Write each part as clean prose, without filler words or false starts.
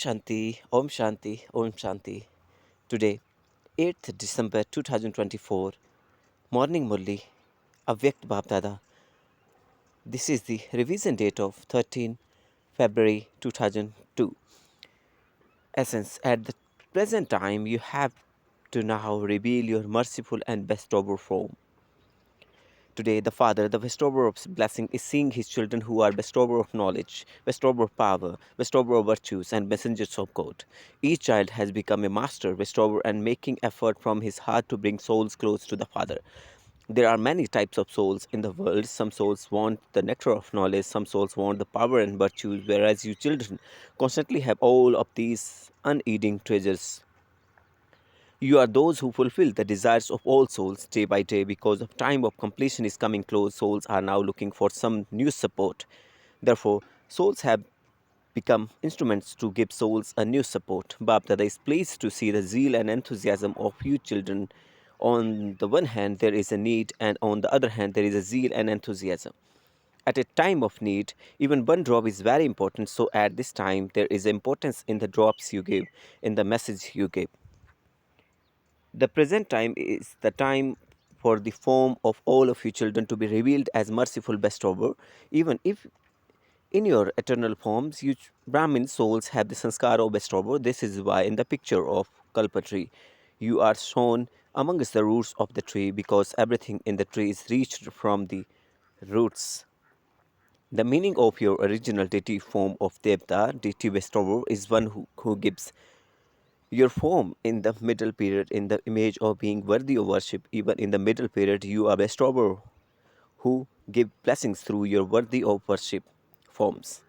Shanti, Om Shanti, Om Shanti. Today, 8th December 2024, Morning Murli, Avaykat Bapdada. This is the revision date of 13 February 2002. Essence, at the present time, you have to now reveal your merciful and bestower form. Today, the Father, the bestower of blessing, is seeing his children who are bestower of knowledge, bestower of power, bestower of virtues, and messengers of God. Each child has become a master, bestower, and making effort from his heart to bring souls close to the Father. There are many types of souls in the world. Some souls want the nectar of knowledge, some souls want the power and virtues, whereas you children constantly have all of these uneating treasures. You are those who fulfill the desires of all souls day by day. Because of time of completion is coming close, souls are now looking for some new support. Therefore, souls have become instruments to give souls a new support. Bap Dada is pleased to see the zeal and enthusiasm of you children. On the one hand, there is a need, and on the other hand, there is a zeal and enthusiasm. At a time of need, even one drop is very important. So, at this time, there is importance in the drops you give, in the message you give. The present time is the time for the form of all of you children to be revealed as merciful bestower, even if in your eternal forms you Brahmin souls have the sanskar of bestower. This is why in the picture of Kalpa tree, you are shown amongst the roots of the tree, because everything in the tree is reached from the roots. The meaning of your original deity form of Devta, deity bestower, is one who gives your form in the middle period in the image of being worthy of worship. Even in the middle period, you are bestower who give blessings through your worthy of worship forms.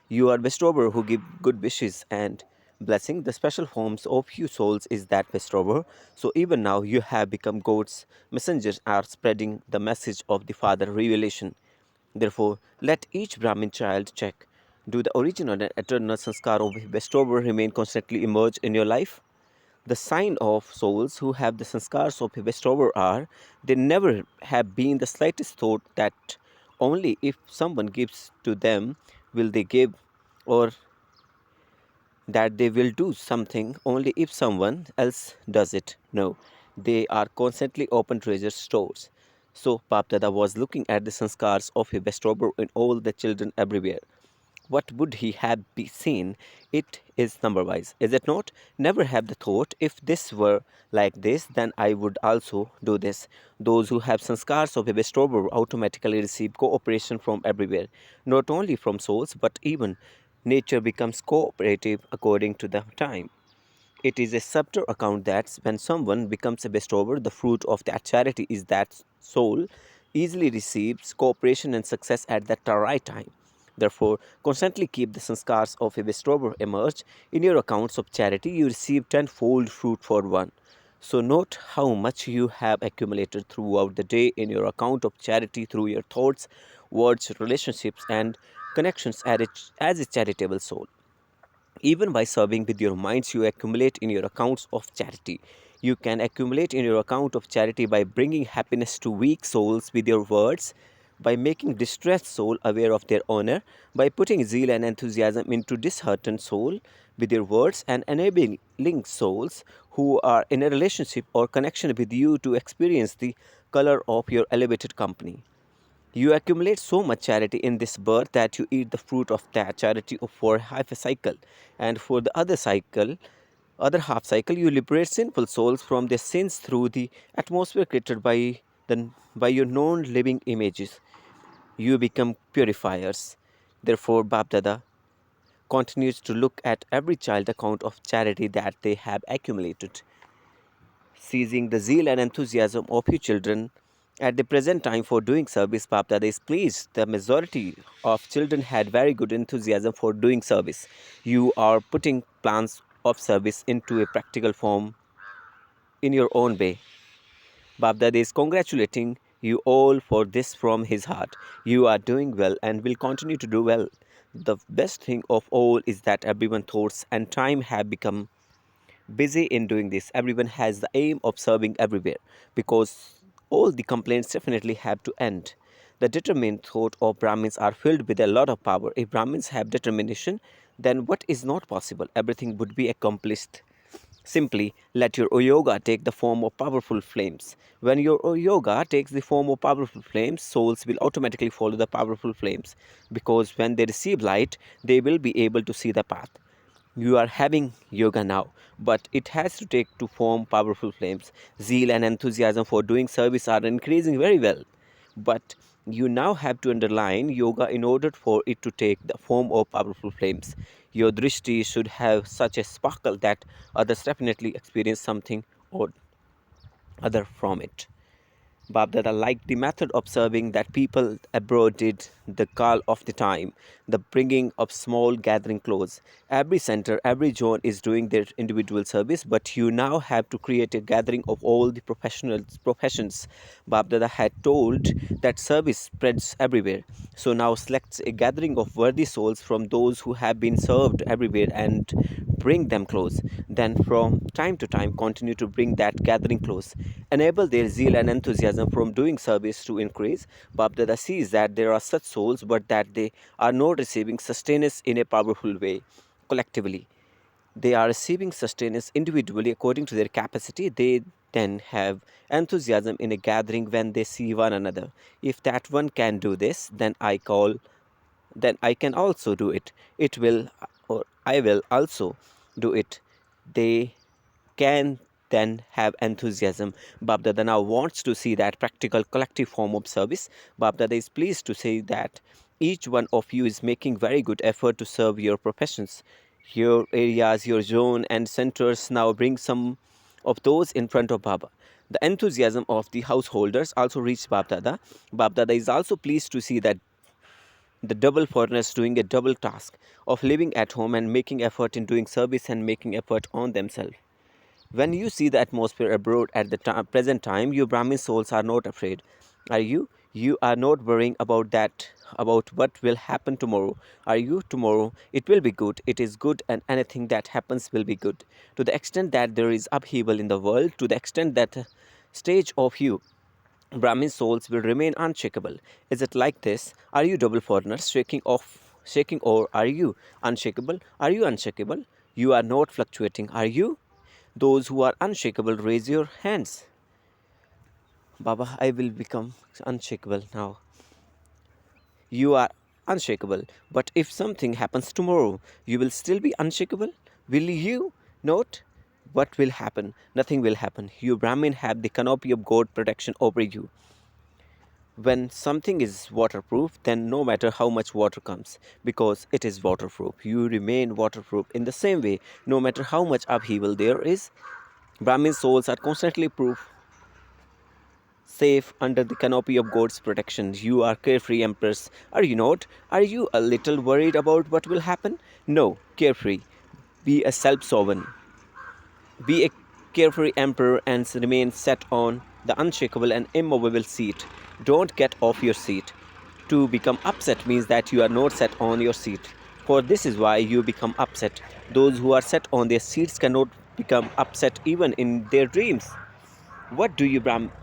You are bestower who give good wishes and blessing. The special forms of you souls is that bestower. So even now you have become God's messengers, are spreading the message of the Father revelation. Therefore, let each Brahmin child check, do the original and eternal sanskar of bestower remain constantly emerge in your life? The sign of souls who have the sanskars of a bestower are, they never have been the slightest thought that only if someone gives to them will they give, or that they will do something only if someone else does it. No, they are constantly open treasure stores. So Bap Dada was looking at the sanskars of a bestower in all the children everywhere. What would he have seen? It is number wise, is it not? Never have the thought, if this were like this, then I would also do this. Those who have sanskars of a bestower automatically receive cooperation from everywhere, not only from souls, but even nature becomes cooperative according to the time. It is a subtle account that when someone becomes a bestower, the fruit of that charity is that soul easily receives cooperation and success at the right time. Therefore, constantly keep the sanskars of a bestower emerge. In your accounts of charity, you receive tenfold fruit for one. So note how much you have accumulated throughout the day in your account of charity through your thoughts, words, relationships, and connections as a charitable soul. Even by serving with your minds, you accumulate in your accounts of charity. You can accumulate in your account of charity by bringing happiness to weak souls with your words, by making distressed soul aware of their honor, by putting zeal and enthusiasm into disheartened soul with your words, and enabling souls who are in a relationship or connection with you to experience the color of your elevated company. You accumulate so much charity in this birth that you eat the fruit of that charity for half a cycle, and for the other half cycle, you liberate sinful souls from their sins through the atmosphere created by your known living images. You become purifiers. Therefore, Bap Dada continues to look at every child account of charity that they have accumulated, seizing the zeal and enthusiasm of your children at the present time for doing service. Bap Dada is pleased. The majority of children had very good enthusiasm for doing service. You are putting plans of service into a practical form in your own way. Bap Dada is congratulating you all for this from his heart. You are doing well and will continue to do well. The best thing of all is that everyone thoughts and time have become busy in doing this. Everyone has the aim of serving everywhere, because all the complaints definitely have to end. The determined thought of Brahmins are filled with a lot of power. If Brahmins have determination, then what is not possible? Everything would be accomplished. Simply let your yoga take the form of powerful flames. When your yoga takes the form of powerful flames, souls will automatically follow the powerful flames, because when they receive light, they will be able to see the path. You are having yoga now, but it has to take to form powerful flames. Zeal and enthusiasm for doing service are increasing very well, but you now have to underline yoga in order for it to take the form of powerful flames. Your drishti should have such a sparkle that others definitely experience something or other from it. Babdada liked the method of serving that people abroad did, the call of the time, the bringing of small gathering clothes. Every center, every zone is doing their individual service, but you now have to create a gathering of all the professions. Babdada had told that service spreads everywhere. So now selects a gathering of worthy souls from those who have been served everywhere and bring them close. Then from time to time continue to bring that gathering close. Enable their zeal and enthusiasm from doing service to increase. Babdada sees that there are such souls, but that they are not receiving sustenance in a powerful way collectively. They are receiving sustenance individually according to their capacity. They then have enthusiasm in a gathering when they see one another. If that one can do this, then I can also do it. It will, or I will also do it. They can then have enthusiasm. Babdada now wants to see that practical collective form of service. Babdada is pleased to say that each one of you is making very good effort to serve your professions. Your areas, your zone and centers now bring some of those in front of Baba. The enthusiasm of the householders also reached Babdada. Babdada is also pleased to see that the double foreigners doing a double task of living at home and making effort in doing service and making effort on themselves. When you see the atmosphere abroad at the present time, you Brahmin souls are not afraid. Are you? You are not worrying about that, about what will happen tomorrow. Are you? Tomorrow it will be good. It is good, and anything that happens will be good. To the extent that there is upheaval in the world, to the extent that stage of you Brahmin souls will remain unshakable. Is it like this? Are you double foreigners shaking, or are you unshakable? Are you unshakable? You are not fluctuating, are you? Those who are unshakable, raise your hands. Baba, I will become unshakable now. You are unshakable. But if something happens tomorrow, you will still be unshakable? Will you not? What will happen? Nothing will happen. You Brahmin have the canopy of God protection over you. When something is waterproof, then no matter how much water comes, because it is waterproof, you remain waterproof. In the same way, no matter how much upheaval there is, Brahmin souls are constantly proof, safe under the canopy of God's protection. You are carefree empress, are you not? Are you a little worried about what will happen? No, carefree. Be a self-sovereign. Be a carefree emperor and remain set on the unshakable and immovable seat. Don't get off your seat. To become upset means that you are not set on your seat. For this is why you become upset. Those who are set on their seats cannot become upset even in their dreams. What do you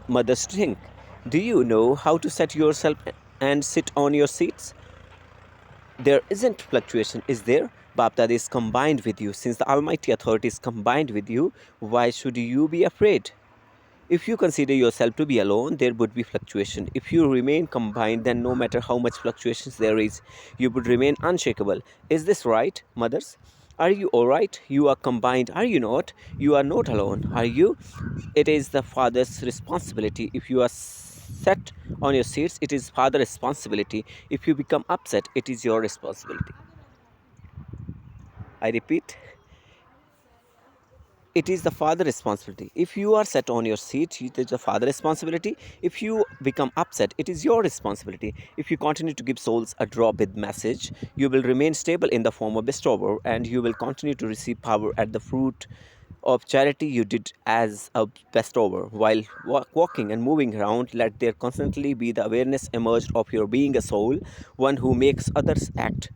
mothers think? Do you know how to set yourself and sit on your seats? There isn't fluctuation, is there? Baptad is combined with you. Since the Almighty Authority is combined with you, why should you be afraid? If you consider yourself to be alone, there would be fluctuation. If you remain combined, then no matter how much fluctuations there is, you would remain unshakable. Is this right, mothers? Are you all right? You are combined, are you not? You are not alone, are you? It is the father's responsibility. If you are set on your seats, it is father's responsibility. If you become upset, it is your responsibility. I repeat, it is the father responsibility. If you are set on your seat, it is the father responsibility. If you become upset, it is your responsibility. If you continue to give souls a drop with message, you will remain stable in the form of bestower, and you will continue to receive power at the fruit of charity you did as a bestower. While walking and moving around, let there constantly be the awareness emerged of your being a soul, one who makes others act,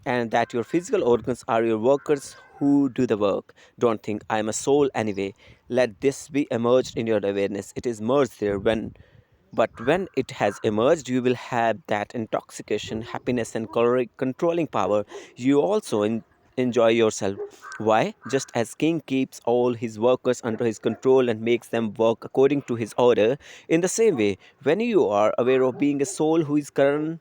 and that your physical organs are your workers who do the work. Don't think I am a soul anyway. Let this be emerged in your awareness. It is merged there but when it has emerged, you will have that intoxication, happiness, and controlling power. You also enjoy yourself. Why? Just as king keeps all his workers under his control and makes them work according to his order, in the same way, when you are aware of being a soul who is Karavanhar,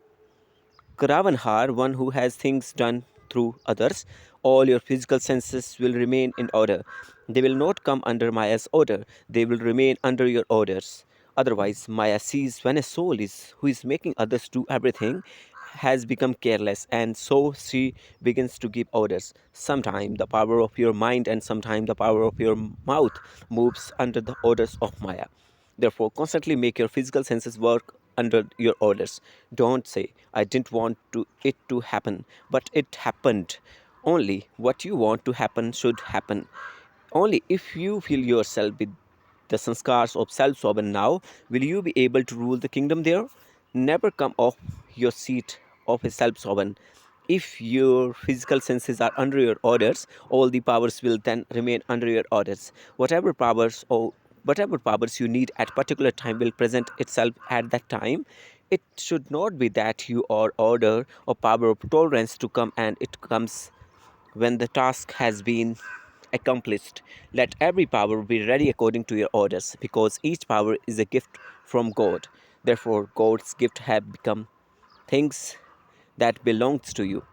one who has things done through others, all your physical senses will remain in order. They will not come under Maya's order, they will remain under your orders. Otherwise, Maya sees when a soul is who is making others do everything has become careless, and so she begins to give orders. Sometimes the power of your mind and sometimes the power of your mouth moves under the orders of Maya. Therefore, constantly make your physical senses work under your orders. Don't say, I didn't want it to happen, but it happened. Only what you want to happen should happen. Only if you fill yourself with the sanskars of self-sovereign now, will you be able to rule the kingdom there? Never come off your seat of a self-sovereign. If your physical senses are under your orders, all the powers will then remain under your orders. Whatever powers you need at particular time will present itself at that time. It should not be that you are order or power of tolerance to come and it comes when the task has been accomplished. Let every power be ready according to your orders, because each power is a gift from God. Therefore, God's gift have become things that belongs to you.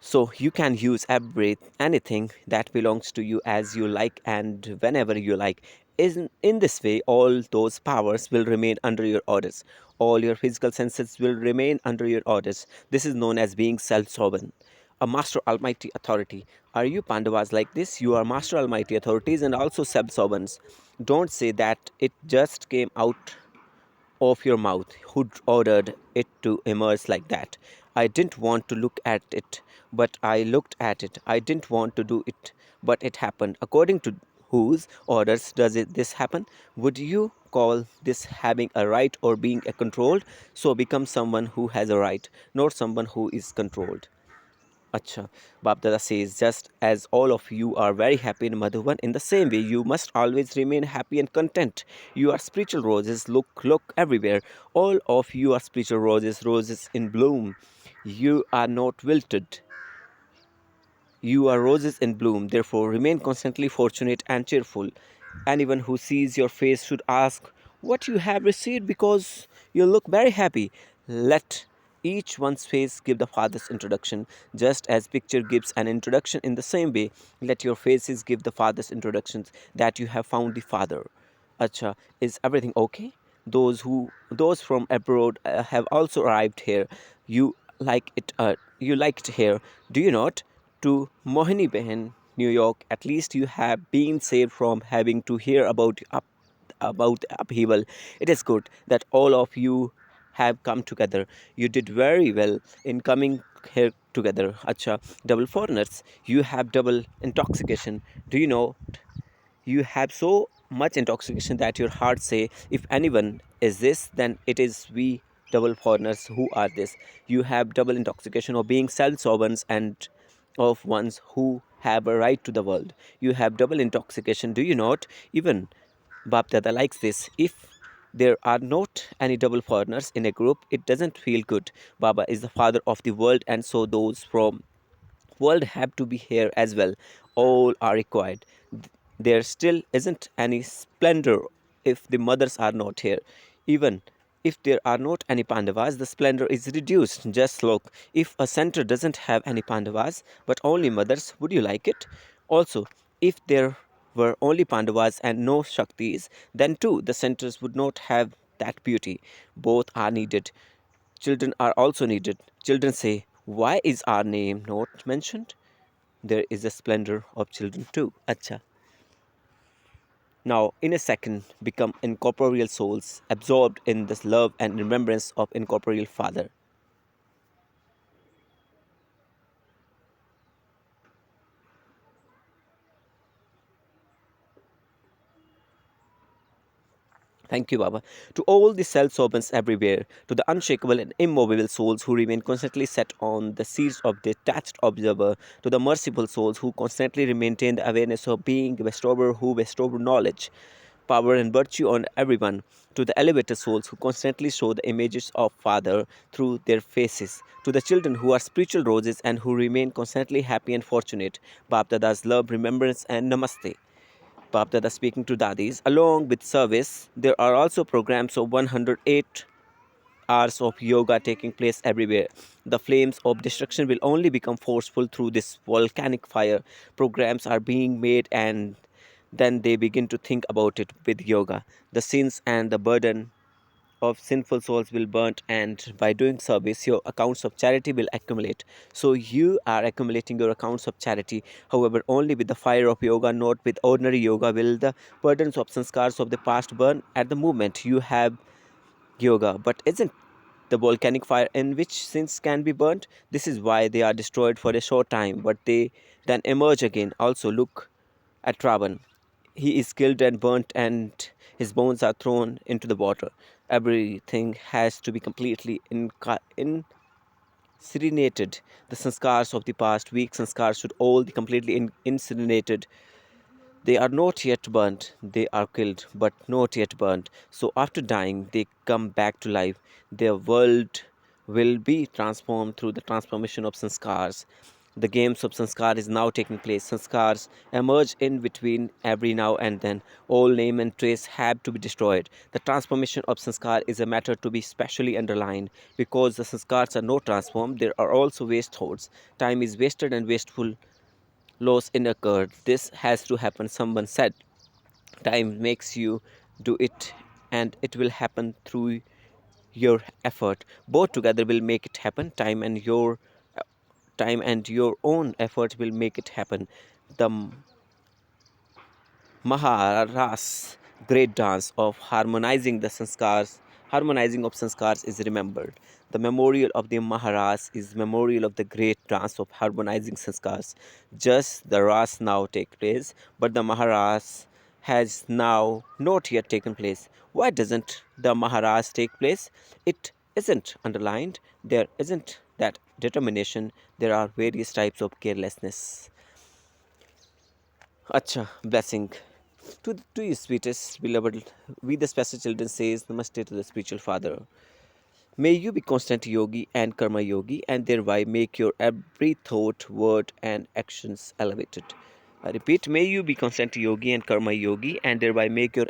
So you can use anything that belongs to you as you like and whenever you like. In this way, all those powers will remain under your orders. All your physical senses will remain under your orders. This is known as being self-sovereign. A master almighty authority. Are you Pandavas like this? You are master almighty authorities and also self-sovereigns. Don't say that it just came out of your mouth. Who ordered it to emerge like that? I didn't want to look at it, but I looked at it. I didn't want to do it, but it happened. According to whose orders does this happen? Would you call this having a right or being a controlled? So become someone who has a right, not someone who is controlled. Acha, Bapdada says, just as all of you are very happy in Madhuban, in the same way you must always remain happy and content. You are spiritual roses, look everywhere. All of you are spiritual roses, roses in bloom. You are not wilted. You are roses in bloom, therefore remain constantly fortunate and cheerful. Anyone who sees your face should ask what you have received, because you look very happy. Let each one's face give the Father's introduction, just as picture gives an introduction. In the same way, let your faces give the Father's introductions that you have found the Father. Acha, is everything okay? Those from abroad have also arrived here. You you liked here, do you not? To Mohini Behan, New York, at least you have been saved from having to hear about the upheaval. It is good that all of you have come together. You did very well in coming here together. Acha, double foreigners, you have double intoxication. Do you know? You have so much intoxication that your heart say, if anyone is this, then it is we double foreigners who are this. You have double intoxication of being self-sovereigns and of ones who have a right to the world. You have double intoxication, do you not? Even Bap Dada likes this. If there are not any double foreigners in a group, it doesn't feel good. Baba is the father of the world, and so those from world have to be here as well. All are required. There still isn't any splendor if the mothers are not here. Even if there are not any Pandavas, the splendor is reduced. Just look, if a center doesn't have any Pandavas but only mothers, would you like it? Also, if there were only Pandavas and no Shaktis, then too the centers would not have that beauty. Both are needed. Children are also needed. Children say, why is our name not mentioned? There is a splendor of children too. Acha. Now, in a second, become incorporeal souls, absorbed in this love and remembrance of incorporeal Father. Thank you, Baba. To all the self-servants everywhere, to the unshakable and immovable souls who remain constantly set on the seats of detached observer, to the merciful souls who constantly maintain the awareness of being bestower who bestow knowledge. power, and virtue on everyone. To the elevated souls who constantly show the images of Father through their faces. To the children who are spiritual roses and who remain constantly happy and fortunate. Bap Dada's love, remembrance, and namaste. Bap Dada speaking to Dadis. Along with service, there are also programs of 108 hours of yoga taking place everywhere. The flames of destruction will only become forceful through this volcanic fire. Programs are being made and then they begin to think about it with yoga. The sins and the burden of sinful souls will burn, and by doing service your accounts of charity will accumulate. So you are accumulating your accounts of charity. However, only with the fire of yoga, not with ordinary yoga, will the burdens of sanskars of the past burn at the moment you have yoga. But isn't the volcanic fire in which sins can be burnt? This is why they are destroyed for a short time, but they then emerge again. Also, look at Ravan. He is killed and burnt, and his bones are thrown into the water. Everything has to be completely incinerated. The sanskars of the past, weak sanskars, should all be completely incinerated. They are not yet burnt, they are killed, but not yet burnt. So after dying, they come back to life. Their world will be transformed through the transformation of sanskars. The games of sanskar is now taking place. Sanskars emerge in between every now and then. All name and trace have to be destroyed. The transformation of sanskar is a matter to be specially underlined. Because the sanskars are not transformed, there are also waste thoughts. Time is wasted and wasteful loss in occurred. This has to happen, someone said. Time makes you do it, and it will happen through your effort. Both together will make it happen. Time and your own effort will make it happen. The Maharas great dance of harmonizing of sanskars is remembered. The memorial of the Maharas is memorial of the great dance of harmonizing sanskars. Just the Ras now take place, but the Maharas has now not yet taken place. Why doesn't the Maharas take place? It isn't underlined. There isn't that determination. There are various types of carelessness. Acha, blessing. To you, sweetest, beloved, we the special children says Namaste to the spiritual father. May you be constant yogi and karma yogi and thereby make your every thought, word and actions elevated. I repeat, may you be constant yogi and karma yogi and thereby make your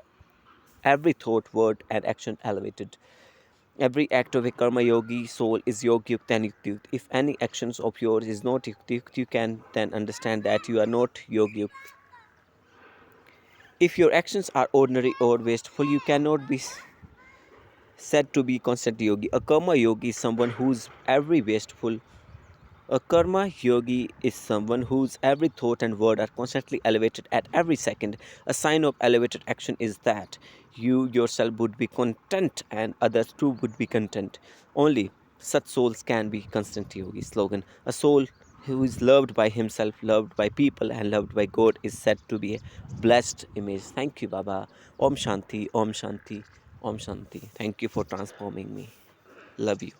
every thought, word and action elevated. Every act of a karma yogi soul is yogi yukta and yukti yukt. If any actions of yours is not yukti yukt, you can then understand that you are not yogi yukt. If your actions are ordinary or wasteful, you cannot be said to be constant yogi. A karma yogi is someone whose every wasteful a karma yogi is someone whose every thought and word are constantly elevated at every second. A sign of elevated action is that you yourself would be content and others too would be content. Only such souls can be constant yogi. Slogan: a soul who is loved by himself, loved by people, and loved by God is said to be a blessed image. Thank you, Baba. Om Shanti, Om Shanti, Om Shanti. Thank you for transforming me. Love you.